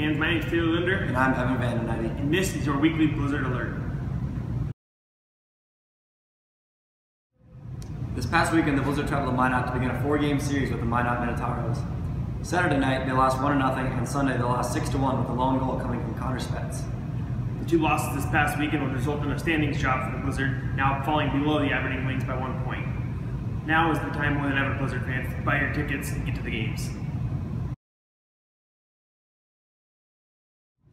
fans. My name is Taylor Linder. And I'm Evan Van Den Eyde. And this is your weekly Blizzard Alert. This past weekend, the Blizzard traveled to Minot to begin a 4-game series with the Minot Minotauros. Saturday night, they lost 1-0, and Sunday they lost 6-1 with the lone goal coming from Connor Spets. The 2 losses this past weekend would result in a standings drop for the Blizzard, now falling below the Aberdeen Wings by 1 point. Now is the time more than ever, Blizzard fans, to buy your tickets and get to the games.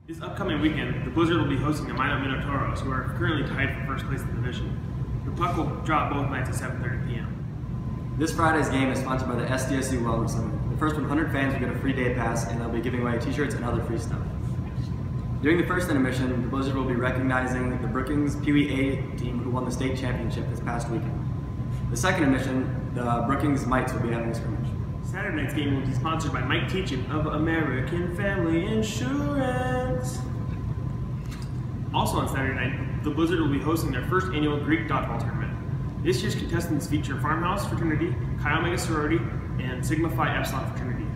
This upcoming weekend, the Blizzard will be hosting the Minot Minotauros, who are currently tied for first place in the division. The puck will drop both nights at 7:30 p.m. This Friday's game is sponsored by the SDSU Wellness Center. The first 100 fans will get a free day pass, and they'll be giving away t-shirts and other free stuff. During the first intermission, the Blizzard will be recognizing the Brookings Pee Wee A team who won the state championship this past weekend. The second intermission, the Brookings Mites will be having a scrimmage. Saturday night's game will be sponsored by Mike Teachin of American Family Insurance. Also on Saturday night, the Blizzard will be hosting their first annual Greek dodgeball tournament. This year's contestants feature Farmhouse Fraternity, Chi Omega Sorority, and Sigma Phi Epsilon Fraternity.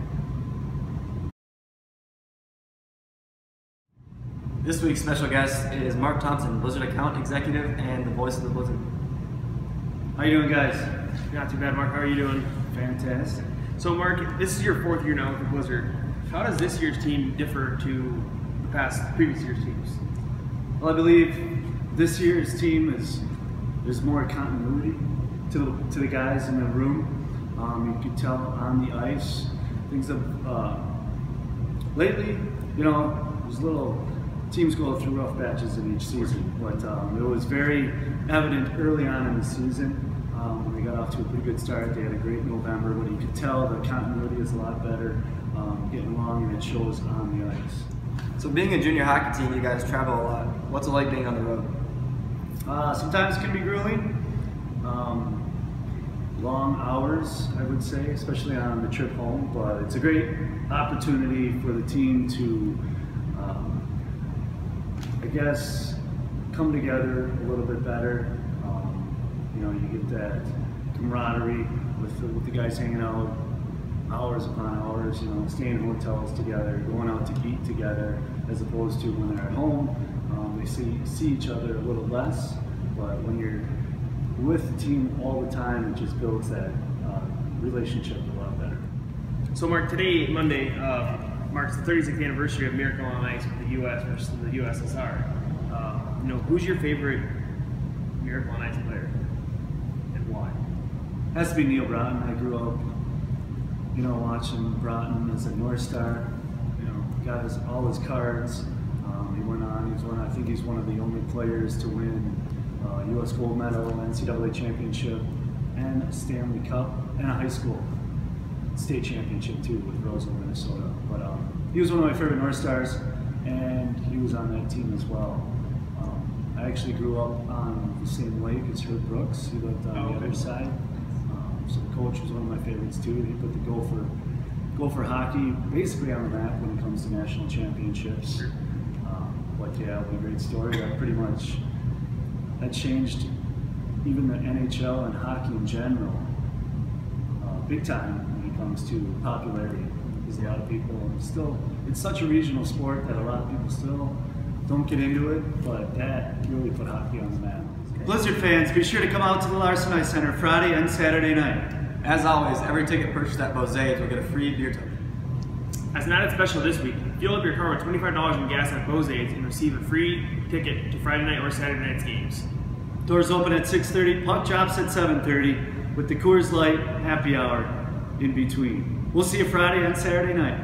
This week's special guest is Mark Thompson, Blizzard account executive and the voice of the Blizzard. How you doing, guys? Not too bad, Mark. How are you doing? Fantastic. So, Mark, this is your 4th year now with the Blizzard. How does this year's team differ to the previous year's teams? Well, I believe this year's team there's more continuity to the guys in the room. You could tell on the ice. Things have lately, there's little teams go through rough patches in each season, but it was very evident early on in the season. When they got off to a pretty good start, they had a great November, but you could tell the continuity is a lot better, getting along, and it shows on the ice. So being a junior hockey team, you guys travel a lot. What's it like being on the road? Sometimes it can be grueling. Long hours, I would say, especially on the trip home, but it's a great opportunity for the team to, I guess, come together a little bit better. You get that camaraderie with the guys hanging out hours upon hours, staying in hotels together, going out to eat together, as opposed to when they're at home, they see each other a little less, but when you're with the team all the time, it just builds that relationship a lot better. So, Mark, today, Monday, marks the 36th anniversary of Miracle on Ice with the U.S. versus the USSR. Who's your favorite Miracle on Ice player, and why? Has to be Neil Broughton. I grew up, watching Broughton as a North Star. Got all his cards. He went on. I think he's one of the only players to win U.S. gold medal, NCAA championship, and a Stanley Cup, and a high school state championship too with Roseville, Minnesota. But he was one of my favorite North Stars, and he was on that team as well. I actually grew up on the same lake as Herb Brooks. He lived on the other side. So the coach was one of my favorites too. He put the go for hockey basically on the map when it comes to national championships. But yeah, what a great story. That changed even the NHL and hockey in general big time when it comes to popularity. Because a lot of people it's such a regional sport that a lot of people still don't get into it, but that really put hockey on the map. Blizzard fans, be sure to come out to the Larson Ice Center Friday and Saturday night. As always, every ticket purchased at Bose's will get a free beer token. As an added special this week, fuel up your car with $25 in gas at Bose's and receive a free ticket to Friday night or Saturday night's games. Doors open at 6:30, puck drops at 7:30, with the Coors Light happy hour in between. We'll see you Friday and Saturday night.